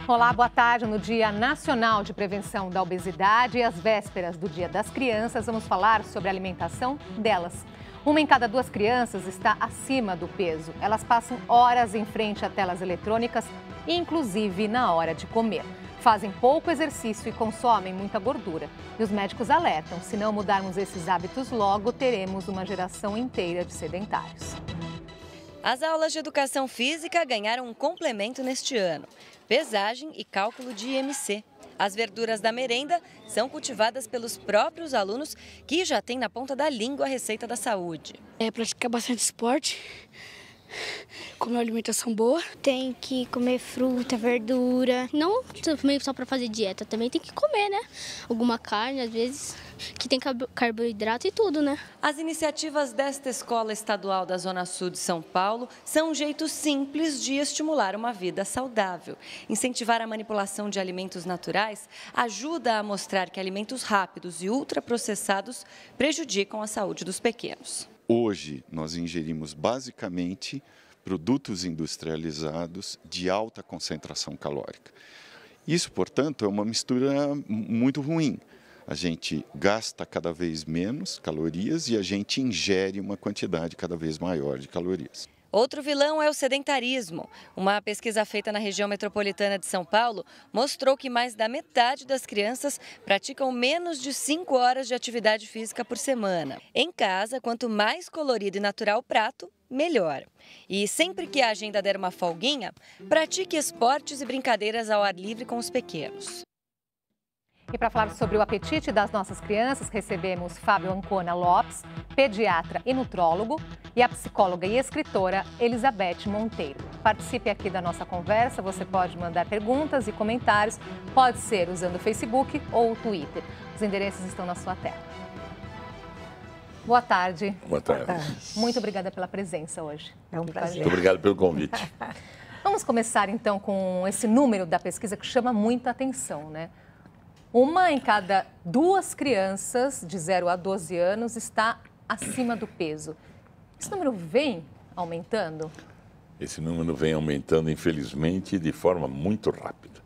Olá, boa tarde. No Dia Nacional de Prevenção da Obesidade e às vésperas do Dia das Crianças, vamos falar sobre a alimentação delas. Uma em cada duas crianças está acima do peso. Elas passam horas em frente a telas eletrônicas, inclusive na hora de comer. Fazem pouco exercício e consomem muita gordura. E os médicos alertam, se não mudarmos esses hábitos logo, teremos uma geração inteira de sedentários. As aulas de educação física ganharam um complemento neste ano: pesagem e cálculo de IMC. As verduras da merenda são cultivadas pelos próprios alunos que já têm na ponta da língua a receita da saúde. Praticar bastante esporte, comer uma alimentação boa. Tem que comer fruta, verdura. Não também só para fazer dieta, também tem que comer, né? Alguma carne, às vezes, que tem carboidrato e tudo, né? As iniciativas desta escola estadual da Zona Sul de São Paulo são um jeito simples de estimular uma vida saudável. Incentivar a manipulação de alimentos naturais ajuda a mostrar que alimentos rápidos e ultraprocessados prejudicam a saúde dos pequenos. Hoje, nós ingerimos basicamente produtos industrializados de alta concentração calórica. Isso, portanto, é uma mistura muito ruim. A gente gasta cada vez menos calorias e a gente ingere uma quantidade cada vez maior de calorias. Outro vilão é o sedentarismo. Uma pesquisa feita na região metropolitana de São Paulo mostrou que mais da metade das crianças praticam menos de 5 horas de atividade física por semana. Em casa, quanto mais colorido e natural o prato, melhor. E sempre que a agenda der uma folguinha, pratique esportes e brincadeiras ao ar livre com os pequenos. E para falar sobre o apetite das nossas crianças, recebemos Fábio Ancona Lopes, pediatra e nutrólogo, e a psicóloga e escritora Elizabeth Monteiro. Participe aqui da nossa conversa, você pode mandar perguntas e comentários, pode ser usando o Facebook ou o Twitter. Os endereços estão na sua tela. Boa tarde. Boa tarde. Muito obrigada pela presença hoje. É um prazer. Muito obrigado pelo convite. Vamos começar então com esse número da pesquisa que chama muita atenção, né? Uma em cada duas crianças de 0 a 12 anos está acima do peso. Esse número vem aumentando? Esse número vem aumentando, infelizmente, de forma muito rápida.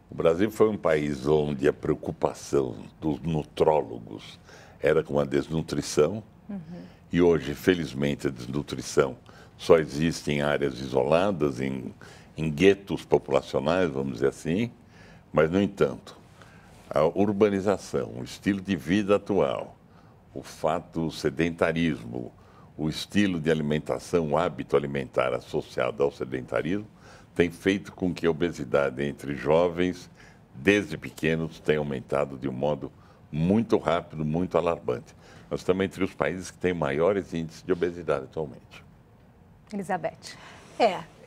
O Brasil foi um país onde a preocupação dos nutrólogos era com a desnutrição. E hoje, felizmente, a desnutrição só existe em áreas isoladas, em guetos populacionais, vamos dizer assim. Mas, no entanto, a urbanização, o estilo de vida atual, o sedentarismo, o estilo de alimentação, o hábito alimentar associado ao sedentarismo, tem feito com que a obesidade entre jovens, desde pequenos, tenha aumentado de um modo muito rápido, muito alarmante. Nós estamos entre os países que têm maiores índices de obesidade atualmente. Elizabeth.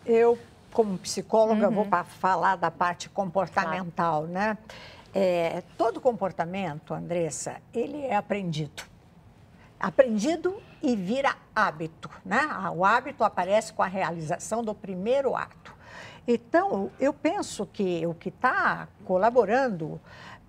Eu, como psicóloga, vou falar da parte comportamental, né? Todo comportamento, Andressa, ele é aprendido. Aprendido e vira hábito, né? O hábito aparece com a realização do primeiro ato. Então, eu penso que o que está colaborando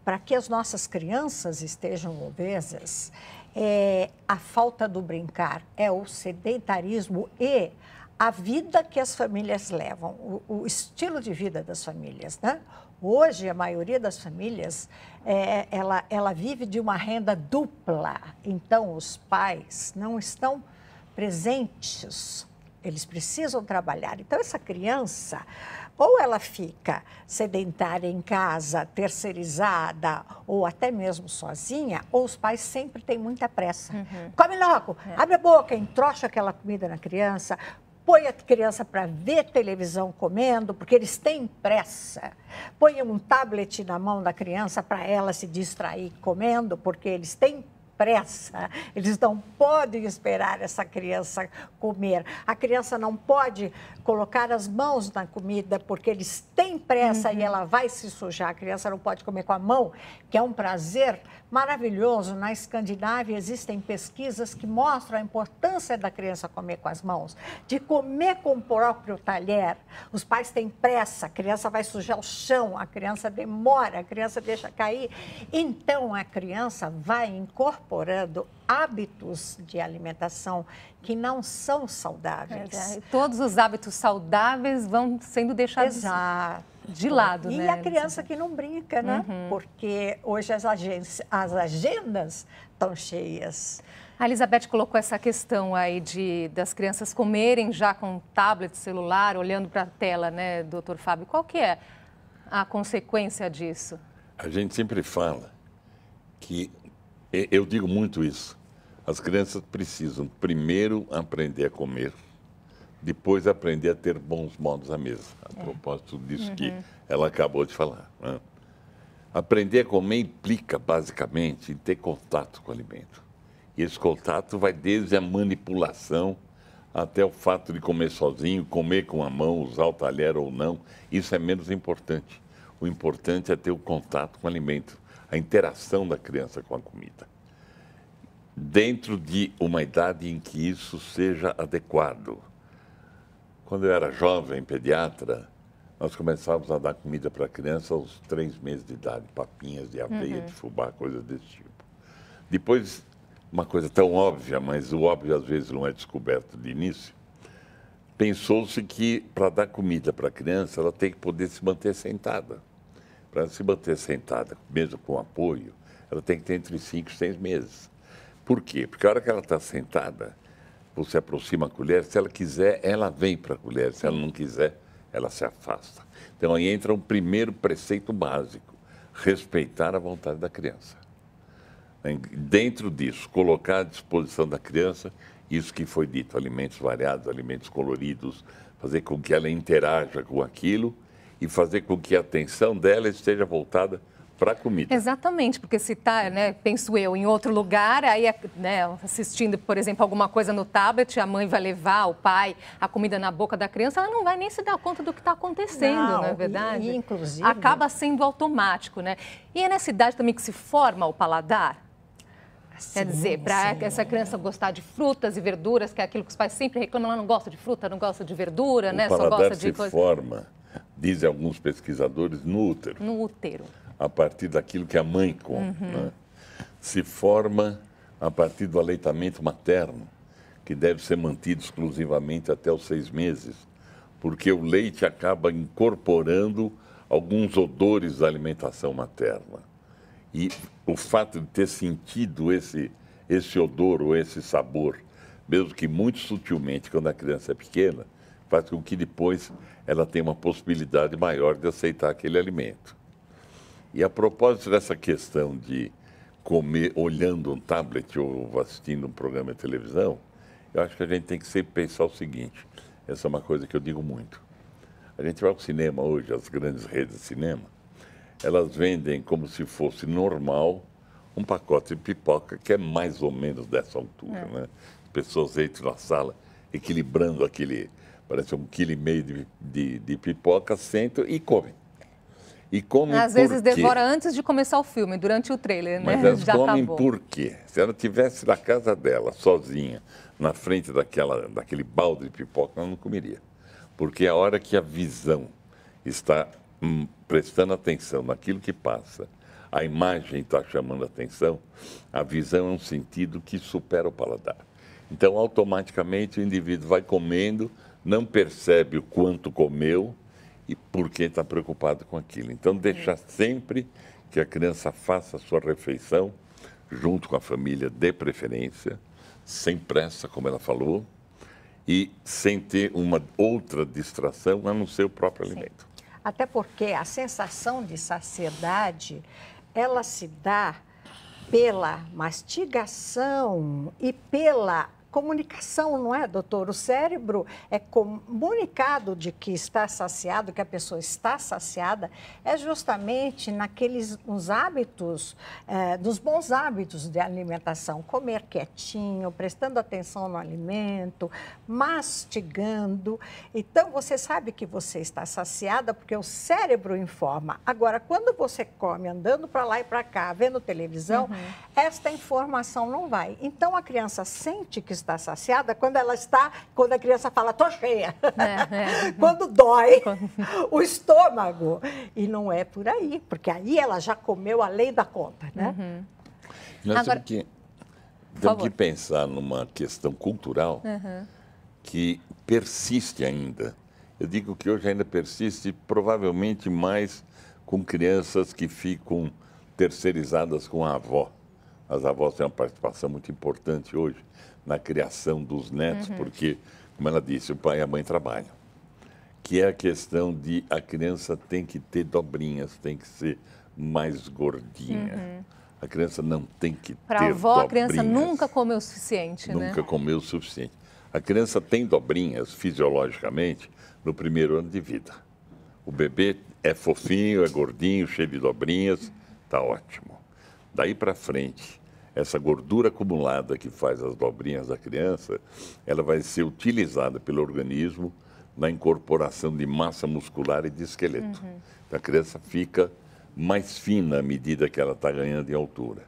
para que as nossas crianças estejam obesas é a falta do brincar, é o sedentarismo e a vida que as famílias levam, o estilo de vida das famílias, né? Hoje, a maioria das famílias, ela vive de uma renda dupla. Então, os pais não estão presentes, eles precisam trabalhar. Então, essa criança, ou ela fica sedentária em casa, terceirizada, ou até mesmo sozinha, ou os pais sempre têm muita pressa. Come logo, abre a boca, entrocha aquela comida na criança, põe a criança para ver televisão comendo, porque eles têm pressa. Põe um tablet na mão da criança para ela se distrair comendo, porque eles têm pressa. Eles não podem esperar essa criança comer. A criança não pode colocar as mãos na comida, porque eles têm pressa e ela vai se sujar. A criança não pode comer com a mão, que é um prazer maravilhoso. Na Escandinávia existem pesquisas que mostram a importância da criança comer com as mãos, de comer com o próprio talher. Os pais têm pressa, a criança vai sujar o chão, a criança demora, a criança deixa cair. Então, a criança vai incorporando hábitos de alimentação que não são saudáveis. Todos os hábitos saudáveis vão sendo deixados. Exato. de lado, e né? E a criança que não brinca, né? Porque hoje as agendas estão cheias. A Elizabeth colocou essa questão aí das crianças comerem já com tablet, celular, olhando para a tela, né, doutor Fábio? Qual que é a consequência disso? A gente sempre fala que, eu digo muito isso, as crianças precisam primeiro aprender a comer, depois aprender a ter bons modos à mesa. A propósito disso que ela acabou de falar. Né? Aprender a comer implica, basicamente, em ter contato com o alimento. E esse contato vai desde a manipulação até o fato de comer sozinho, comer com a mão, usar o talher ou não. Isso é menos importante. O importante é ter o contato com o alimento, a interação da criança com a comida. Dentro de uma idade em que isso seja adequado. Quando eu era jovem, pediatra, nós começávamos a dar comida para a criança aos 3 meses de idade, papinhas de aveia, de fubá, coisas desse tipo. Depois, uma coisa tão óbvia, mas o óbvio às vezes não é descoberto de início, pensou-se que para dar comida para a criança, ela tem que poder se manter sentada. Para se manter sentada, mesmo com apoio, ela tem que ter entre 5 e 6 meses. Por quê? Porque a hora que ela está sentada, você aproxima a colher, se ela quiser, ela vem para a colher, se ela não quiser, ela se afasta. Então aí entra um primeiro preceito básico, respeitar a vontade da criança. Dentro disso, colocar à disposição da criança isso que foi dito, alimentos variados, alimentos coloridos, fazer com que ela interaja com aquilo e fazer com que a atenção dela esteja voltada para a comida. Exatamente, porque se está, né, penso eu, em outro lugar, aí, né, assistindo, por exemplo, alguma coisa no tablet, a mãe vai levar, o pai, a comida na boca da criança, ela não vai nem se dar conta do que está acontecendo, não é verdade? Inclusive... Acaba sendo automático, né? E é nessa idade também que se forma o paladar? Quer dizer, para essa criança gostar de frutas e verduras, que é aquilo que os pais sempre reclamam, ela não gosta de fruta, não gosta de verdura, né? Só gosta de coisa... forma, dizem alguns pesquisadores, no útero. No útero. A partir daquilo que a mãe come. Né? Se forma a partir do aleitamento materno, que deve ser mantido exclusivamente até os 6 meses, porque o leite acaba incorporando alguns odores da alimentação materna. E o fato de ter sentido esse odor ou esse sabor, mesmo que muito sutilmente quando a criança é pequena, faz com que depois ela tenha uma possibilidade maior de aceitar aquele alimento. E a propósito dessa questão de comer olhando um tablet ou assistindo um programa de televisão, eu acho que a gente tem que sempre pensar o seguinte, essa é uma coisa que eu digo muito. A gente vai ao cinema hoje, as grandes redes de cinema, elas vendem como se fosse normal um pacote de pipoca que é mais ou menos dessa altura, né? As pessoas entram na sala equilibrando aquele, parece 1,5 kg de pipoca, sentam e comem. E comem às vezes devora antes de começar o filme, durante o trailer, né? Mas elas comem por quê? Se ela estivesse na casa dela, sozinha, na frente daquele balde de pipoca, ela não comeria. Porque a hora que a visão está prestando atenção naquilo que passa, a imagem está chamando a atenção, a visão é um sentido que supera o paladar. Então, automaticamente, o indivíduo vai comendo, não percebe o quanto comeu, e porque está preocupado com aquilo. Então, deixar sempre que a criança faça a sua refeição junto com a família, de preferência, sem pressa, como ela falou, e sem ter uma outra distração a não ser o próprio alimento. Até porque a sensação de saciedade, ela se dá pela mastigação e pela comunicação, não é, doutor? O cérebro é comunicado de que está saciado, que a pessoa está saciada, é justamente nos hábitos, nos bons hábitos de alimentação. Comer quietinho, prestando atenção no alimento, mastigando. Então, você sabe que você está saciada porque o cérebro informa. Agora, quando você come andando para lá e para cá, vendo televisão, esta informação não vai. Então, a criança sente que está saciada quando a criança fala, tô cheia. Quando dói o estômago. E não é por aí, porque aí ela já comeu além da conta, né? Nós temos que pensar numa questão cultural que persiste ainda Eu digo que hoje ainda persiste, provavelmente mais com crianças que ficam terceirizadas com a avó. As avós têm uma participação muito importante hoje na criação dos netos, porque, como ela disse, o pai e a mãe trabalham. Que é a questão de a criança tem que ter dobrinhas, tem que ser mais gordinha. A criança não tem que ter dobrinhas. Para a avó, a criança nunca comeu o suficiente, né? Nunca comeu o suficiente. A criança tem dobrinhas, fisiologicamente, no primeiro ano de vida. O bebê é fofinho, é gordinho, cheio de dobrinhas, está ótimo. Daí para frente, essa gordura acumulada que faz as dobrinhas da criança, ela vai ser utilizada pelo organismo na incorporação de massa muscular e de esqueleto. Então, a criança fica mais fina à medida que ela está ganhando em altura.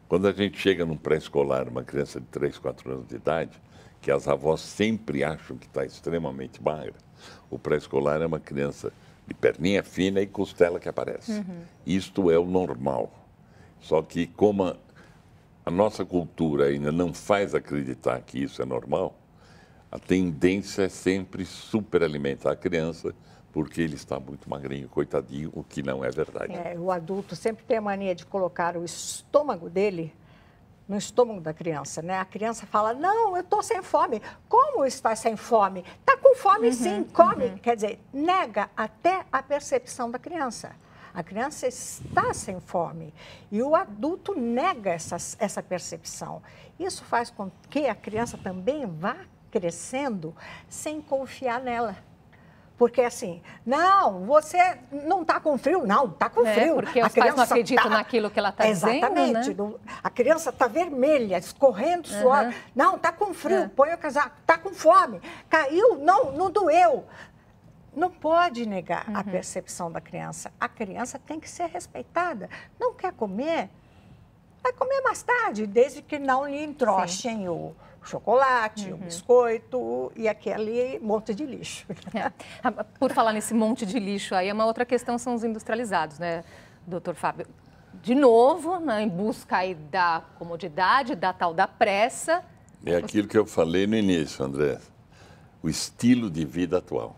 Quando a gente chega num pré-escolar, uma criança de 3, 4 anos de idade, que as avós sempre acham que está extremamente magra, o pré-escolar é uma criança de perninha fina e costela que aparece. Isto é o normal. Só que como a nossa cultura ainda não faz acreditar que isso é normal, a tendência é sempre superalimentar a criança, porque ele está muito magrinho, coitadinho, o que não é verdade. O adulto sempre tem a mania de colocar o estômago dele no estômago da criança, né? A criança fala, não, eu estou sem fome. Como está sem fome? Está com fome sim, come. Quer dizer, nega até a percepção da criança. A criança está sem fome e o adulto nega essa percepção. Isso faz com que a criança também vá crescendo sem confiar nela. Porque assim, não, você não está com frio. Não, está com frio. Porque os pais não acreditam naquilo que ela está dizendo, exatamente. Né? A criança está vermelha, escorrendo suor. Não, está com frio, põe o casaco. Está com fome, caiu, não doeu. Não pode negar a percepção da criança. A criança tem que ser respeitada. Não quer comer? Vai comer mais tarde, desde que não lhe entrochem o chocolate, o biscoito e aquele monte de lixo. Por falar nesse monte de lixo aí, uma outra questão são os industrializados, né, doutor Fábio? De novo, né, em busca aí da comodidade, da tal da pressa. É aquilo que eu falei no início, André. O estilo de vida atual.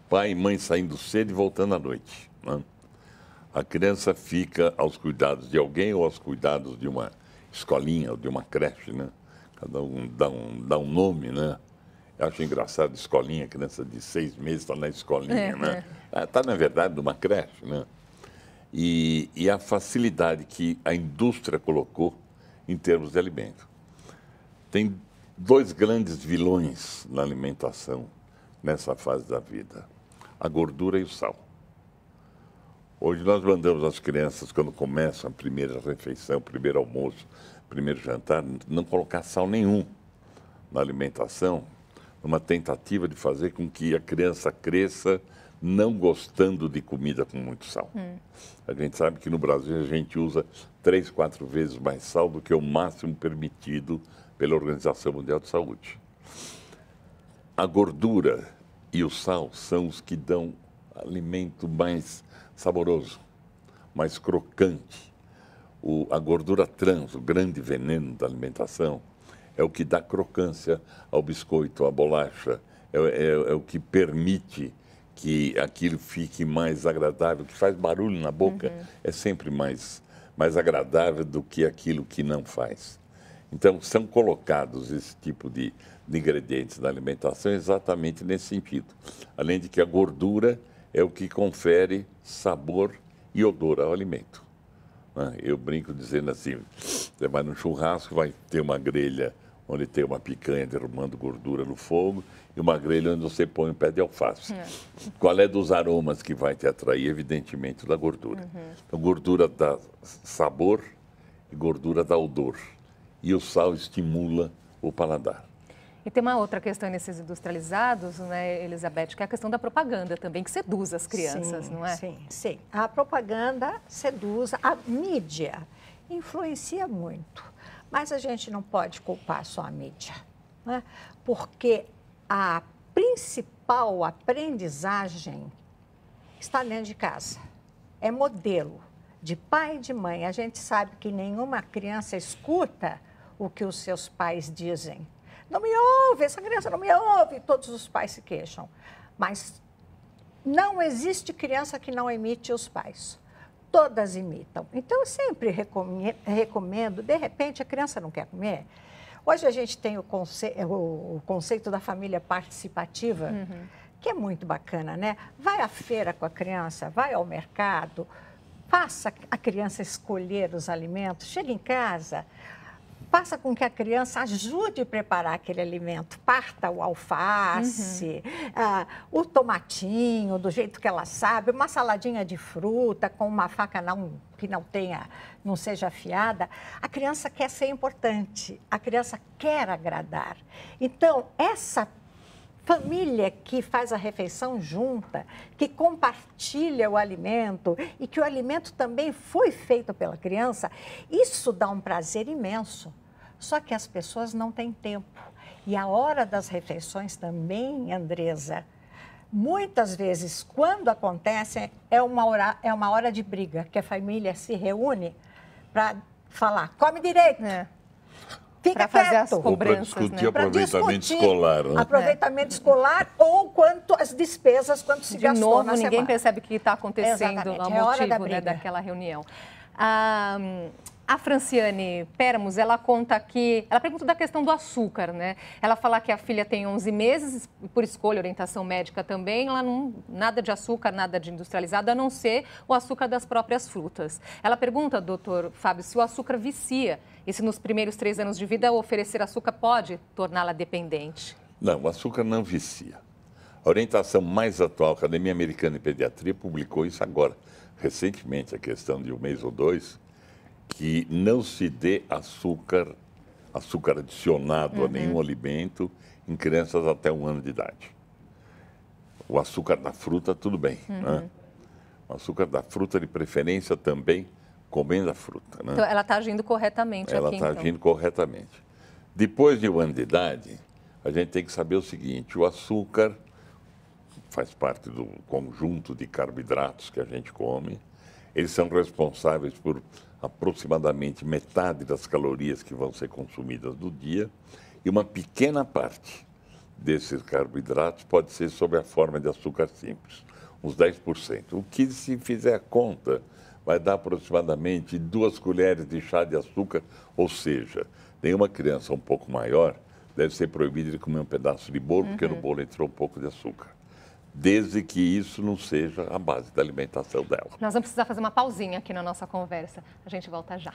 Pai e mãe saindo cedo e voltando à noite. Né? A criança fica aos cuidados de alguém ou aos cuidados de uma escolinha ou de uma creche, né? Cada um dá um nome, né? Eu acho engraçado, escolinha, criança de 6 meses está na escolinha, né? Está, na verdade, numa creche, né? E a facilidade que a indústria colocou em termos de alimento. Tem 2 grandes vilões na alimentação nessa fase da vida. A gordura e o sal. Hoje nós mandamos as crianças, quando começam a primeira refeição, o primeiro almoço, o primeiro jantar, não colocar sal nenhum na alimentação, numa tentativa de fazer com que a criança cresça não gostando de comida com muito sal. A gente sabe que no Brasil a gente usa 3, 4 vezes mais sal do que o máximo permitido pela Organização Mundial de Saúde. A gordura e o sal são os que dão alimento mais saboroso, mais crocante. A gordura trans, o grande veneno da alimentação, é o que dá crocância ao biscoito, à bolacha, é o que permite que aquilo fique mais agradável, que faz barulho na boca, é sempre mais agradável do que aquilo que não faz. Então, são colocados esse tipo de ingredientes na alimentação exatamente nesse sentido. Além de que a gordura é o que confere sabor e odor ao alimento. Eu brinco dizendo assim, você vai num churrasco, vai ter uma grelha onde tem uma picanha derramando gordura no fogo e uma grelha onde você põe um pé de alface. Qual é dos aromas que vai te atrair? Evidentemente, da gordura. Então, gordura dá sabor e gordura dá odor. E o sal estimula o paladar. E tem uma outra questão nesses industrializados, né, Elizabeth, que é a questão da propaganda também, que seduz as crianças, não é? Sim. A propaganda seduz, a mídia influencia muito. Mas a gente não pode culpar só a mídia, né? Porque a principal aprendizagem está dentro de casa. É modelo de pai e de mãe. A gente sabe que nenhuma criança escuta o que os seus pais dizem. Não me ouve, essa criança não me ouve, todos os pais se queixam. Mas não existe criança que não imite os pais. Todas imitam. Então, eu sempre recomendo, de repente, a criança não quer comer. Hoje a gente tem o conceito da família participativa, que é muito bacana, né? Vai à feira com a criança, vai ao mercado, faça a criança escolher os alimentos, chega em casa, faça com que a criança ajude a preparar aquele alimento. Parta o alface, o tomatinho, do jeito que ela sabe, uma saladinha de fruta com uma faca que não seja afiada. A criança quer ser importante, a criança quer agradar. Então, essa família que faz a refeição junta, que compartilha o alimento e que o alimento também foi feito pela criança, isso dá um prazer imenso. Só que as pessoas não têm tempo. E a hora das refeições também, Andresa, muitas vezes, quando acontece, é uma hora de briga, que a família se reúne para falar, come direito. Fica fazer quieto. as cobranças, para discutir né? aproveitamento escolar. Né? Aproveitamento escolar ou quanto as despesas, quanto se gastou De novo, na ninguém semana. percebe o que está acontecendo, Exatamente. o É hora da motivo, né, briga. daquela reunião. A Franciane Permus, ela conta aqui, ela pergunta da questão do açúcar, né? Ela fala que a filha tem 11 meses, por escolha, orientação médica também, ela não, nada de açúcar, nada de industrializado, a não ser o açúcar das próprias frutas. Ela pergunta, doutor Fábio, se o açúcar vicia e se nos primeiros 3 anos de vida oferecer açúcar pode torná-la dependente. Não, o açúcar não vicia. A orientação mais atual, a Academia Americana de Pediatria publicou isso agora, recentemente, a questão de 1 mês ou 2, que não se dê açúcar adicionado a nenhum alimento em crianças até 1 ano de idade. O açúcar da fruta, tudo bem, né? O açúcar da fruta, de preferência, também comendo a fruta, né? Então, ela está agindo corretamente Ela aqui, está então. agindo corretamente. Depois de 1 ano de idade, a gente tem que saber o seguinte, o açúcar faz parte do conjunto de carboidratos que a gente come. Eles são responsáveis por aproximadamente metade das calorias que vão ser consumidas no dia e uma pequena parte desses carboidratos pode ser sob a forma de açúcar simples, uns 10%. O que, se fizer a conta, vai dar aproximadamente 2 colheres de chá de açúcar, ou seja, nenhuma criança um pouco maior deve ser proibida de comer um pedaço de bolo, porque no bolo entrou um pouco de açúcar. Desde que isso não seja a base da alimentação dela. Nós vamos precisar fazer uma pausinha aqui na nossa conversa. A gente volta já.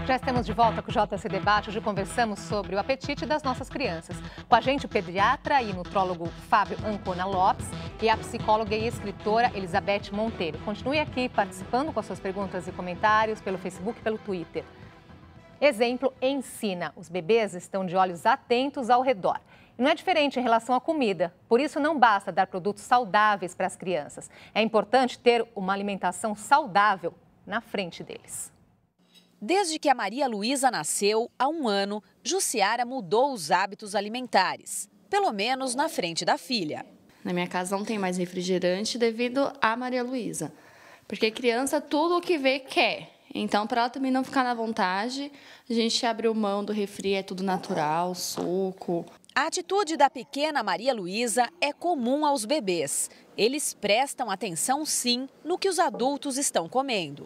Já estamos de volta com o JC Debate. Hoje conversamos sobre o apetite das nossas crianças. Com a gente o pediatra e nutrólogo Fábio Ancona Lopes e a psicóloga e escritora Elizabeth Monteiro. Continue aqui participando com as suas perguntas e comentários pelo Facebook e pelo Twitter. Exemplo ensina. Os bebês estão de olhos atentos ao redor. E não é diferente em relação à comida. Por isso, não basta dar produtos saudáveis para as crianças. É importante ter uma alimentação saudável na frente deles. Desde que a Maria Luísa nasceu, há 1 ano, Jussiara mudou os hábitos alimentares, pelo menos na frente da filha. Na minha casa não tem mais refrigerante devido à Maria Luísa, porque criança tudo o que vê quer. Então, para ela também não ficar na vontade, a gente abriu mão do refri, é tudo natural, suco. A atitude da pequena Maria Luísa é comum aos bebês. Eles prestam atenção, sim, no que os adultos estão comendo.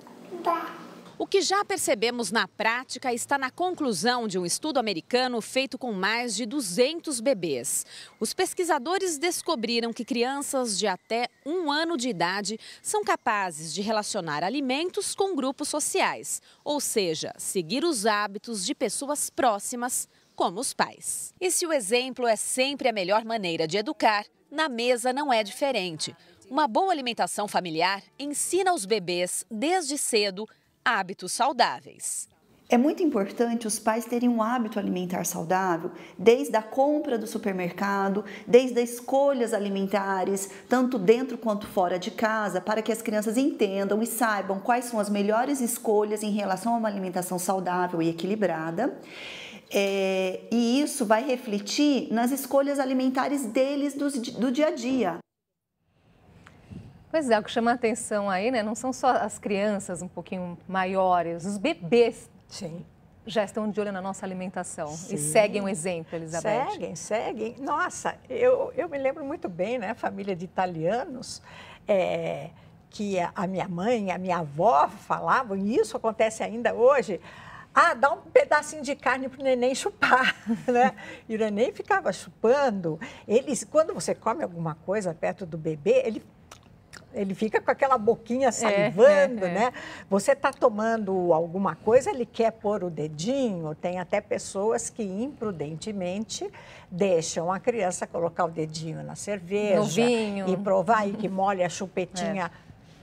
O que já percebemos na prática está na conclusão de um estudo americano feito com mais de 200 bebês. Os pesquisadores descobriram que crianças de até 1 ano de idade são capazes de relacionar alimentos com grupos sociais, ou seja, seguir os hábitos de pessoas próximas, como os pais. E se o exemplo é sempre a melhor maneira de educar, na mesa não é diferente. Uma boa alimentação familiar ensina aos bebês, desde cedo, hábitos saudáveis. É muito importante os pais terem um hábito alimentar saudável, desde a compra do supermercado, desde as escolhas alimentares, tanto dentro quanto fora de casa, para que as crianças entendam e saibam quais são as melhores escolhas em relação a uma alimentação saudável e equilibrada. E isso vai refletir nas escolhas alimentares deles do dia a dia. Pois é, o que chama a atenção aí, né? Não são só as crianças um pouquinho maiores, os bebês. Sim. Já estão de olho na nossa alimentação. Sim. E seguem o exemplo, Elizabeth. Seguem. Nossa, eu me lembro muito bem, né? Família de italianos, que a minha mãe, a minha avó falavam, e isso acontece ainda hoje. Dá um pedacinho de carne para o neném chupar, né? E o neném ficava chupando. Quando você come alguma coisa perto do bebê, ele fica com aquela boquinha salivando, né? Você está tomando alguma coisa, ele quer pôr o dedinho. Tem até pessoas que imprudentemente deixam a criança colocar o dedinho na cerveja, no vinho, e provar, e que molha a chupetinha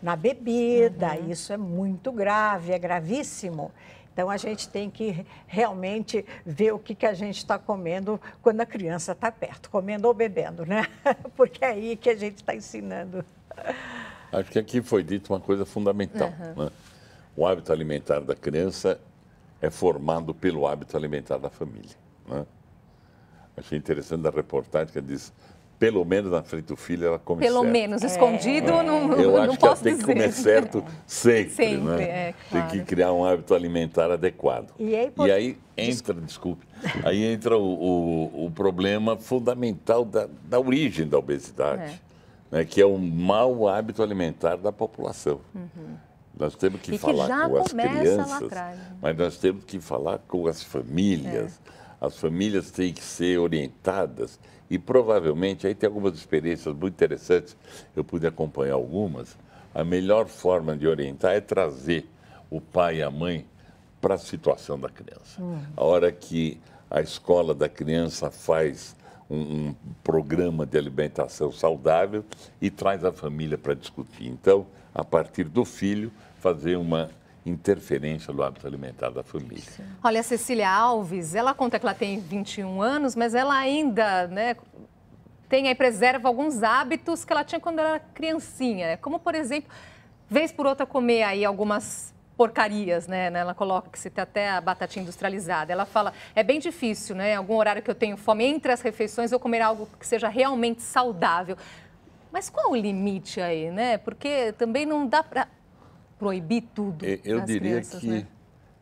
na bebida. Isso é muito grave, é gravíssimo. Então, a gente tem que realmente ver o que a gente está comendo quando a criança está perto, comendo ou bebendo, né? Porque é aí que a gente está ensinando. Acho que aqui foi dito uma coisa fundamental. Né? O hábito alimentar da criança é formado pelo hábito alimentar da família. Né? Achei interessante da reportagem que diz, pelo menos na frente do filho ela come certo. Pelo menos, escondido não posso dizer. Eu acho que ela tem que comer certo sempre, né? Claro. Tem que criar um hábito alimentar adequado. E aí entra, aí entra o problema fundamental da origem da obesidade. Né, que é um mau hábito alimentar da população. Nós temos que falar com as crianças, mas nós temos que falar com as famílias. As famílias têm que ser orientadas e provavelmente, aí tem algumas experiências muito interessantes, eu pude acompanhar algumas, a melhor forma de orientar é trazer o pai e a mãe para a situação da criança. A hora que a escola da criança faz um programa de alimentação saudável e traz a família para discutir. Então, a partir do filho, fazer uma interferência no hábito alimentar da família. Olha, a Cecília Alves, ela conta que ela tem 21 anos, mas ela ainda, né, tem aí, preserva alguns hábitos que ela tinha quando era criancinha, né? Como, por exemplo, vez por outra comer aí algumas porcarias, né? Ela coloca que cita até a batatinha industrializada. Ela fala, é bem difícil, né? Algum horário que eu tenho fome, entre as refeições, eu comer algo que seja realmente saudável. Mas qual o limite aí, né? Porque também não dá para proibir tudo. Eu diria crianças, que né?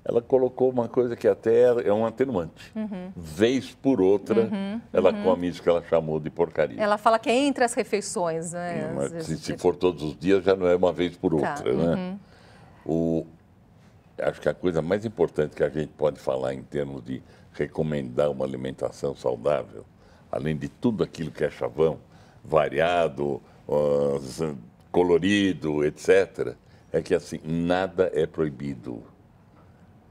ela colocou uma coisa que até é um atenuante. Vez por outra, ela come isso que ela chamou de porcaria. Ela fala que é entre as refeições, né? Mas se for todos os dias, já não é uma vez por outra, né? Acho que a coisa mais importante que a gente pode falar em termos de recomendar uma alimentação saudável, além de tudo aquilo que é chavão, variado, colorido, etc., é que assim, nada é proibido,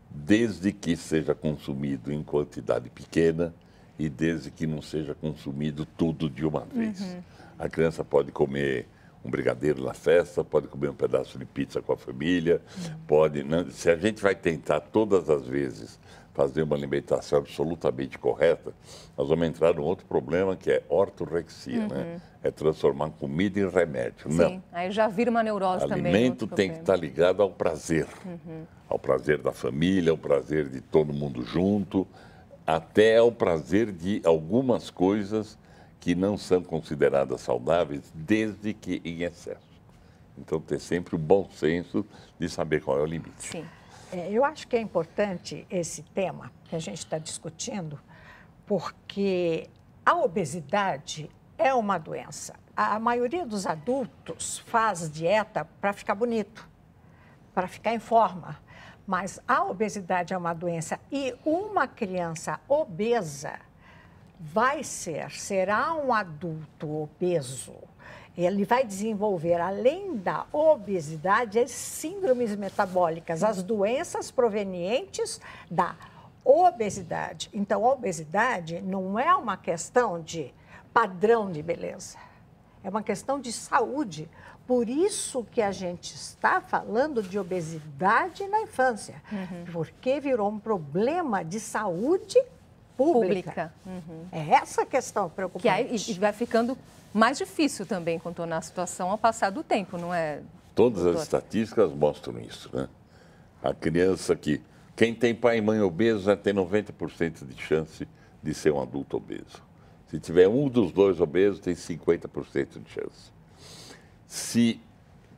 desde que seja consumido em quantidade pequena e desde que não seja consumido tudo de uma vez. A criança pode comer um brigadeiro na festa, pode comer um pedaço de pizza com a família, pode... Né? Se a gente vai tentar todas as vezes fazer uma alimentação absolutamente correta, nós vamos entrar num outro problema que é ortorexia, né? É transformar comida em remédio. Sim, não. Aí já vira uma neurose também. Alimento tem que estar ligado ao prazer. Ao prazer da família, ao prazer de todo mundo junto, até ao prazer de algumas coisas que não são consideradas saudáveis, desde que em excesso. Então, ter sempre o bom senso de saber qual é o limite. Sim. Eu acho que é importante esse tema que a gente está discutindo, porque a obesidade é uma doença. A maioria dos adultos faz dieta para ficar bonito, para ficar em forma. Mas a obesidade é uma doença e uma criança obesa será um adulto obeso. Ele vai desenvolver, além da obesidade, as síndromes metabólicas, as doenças provenientes da obesidade. Então, a obesidade não é uma questão de padrão de beleza, é uma questão de saúde, por isso que a gente está falando de obesidade na infância, porque virou um problema de saúde pública. É essa a questão preocupante. Que aí, e vai ficando mais difícil também contornar a situação ao passar do tempo, não é? Todas as estatísticas mostram isso, né? A criança quem tem pai e mãe obesos tem 90% de chance de ser um adulto obeso. Se tiver um dos dois obesos, tem 50% de chance. Se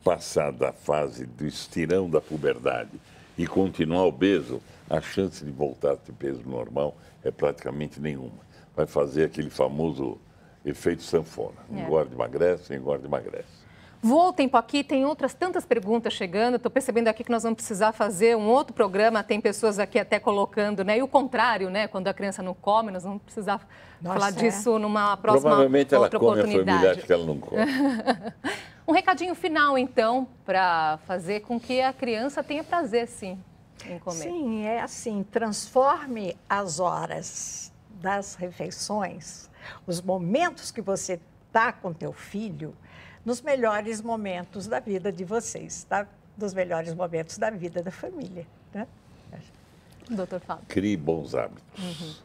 passar da fase do estirão da puberdade e continuar obeso, a chance de voltar a ter peso normal é praticamente nenhuma. Vai fazer aquele famoso efeito sanfona. Engorda, emagrece, engorda, emagrece. Voou o tempo aqui, tem outras tantas perguntas chegando. Estou percebendo aqui que nós vamos precisar fazer um outro programa. Tem pessoas aqui até colocando, né? E o contrário, né? Quando a criança não come, nós vamos precisar falar disso numa próxima Provavelmente ela outra come, oportunidade. a família acha que ela não come. Um recadinho final, então, para fazer com que a criança tenha prazer, sim, em comer. Sim, é assim, transforme as horas das refeições, os momentos que você está com teu filho, nos melhores momentos da vida de vocês, tá? Dos melhores momentos da vida da família, né? Doutor Fábio. Crie bons hábitos.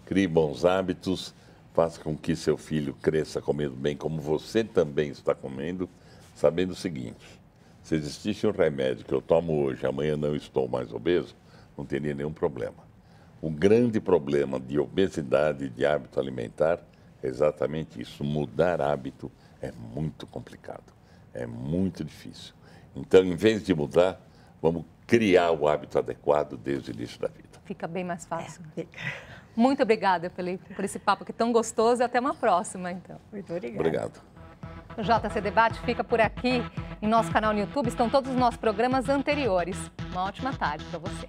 Crie bons hábitos, faça com que seu filho cresça comendo bem, como você também está comendo, sabendo o seguinte: se existisse um remédio que eu tomo hoje, amanhã não estou mais obeso, não teria nenhum problema. O grande problema de obesidade e de hábito alimentar é exatamente isso. Mudar hábito é muito complicado, é muito difícil. Então, em vez de mudar, vamos criar o hábito adequado desde o início da vida. Fica bem mais fácil. Muito obrigada por esse papo aqui tão gostoso e até uma próxima, então. Muito obrigada. Obrigado. O JC Debate fica por aqui. Em nosso canal no YouTube estão todos os nossos programas anteriores. Uma ótima tarde para você.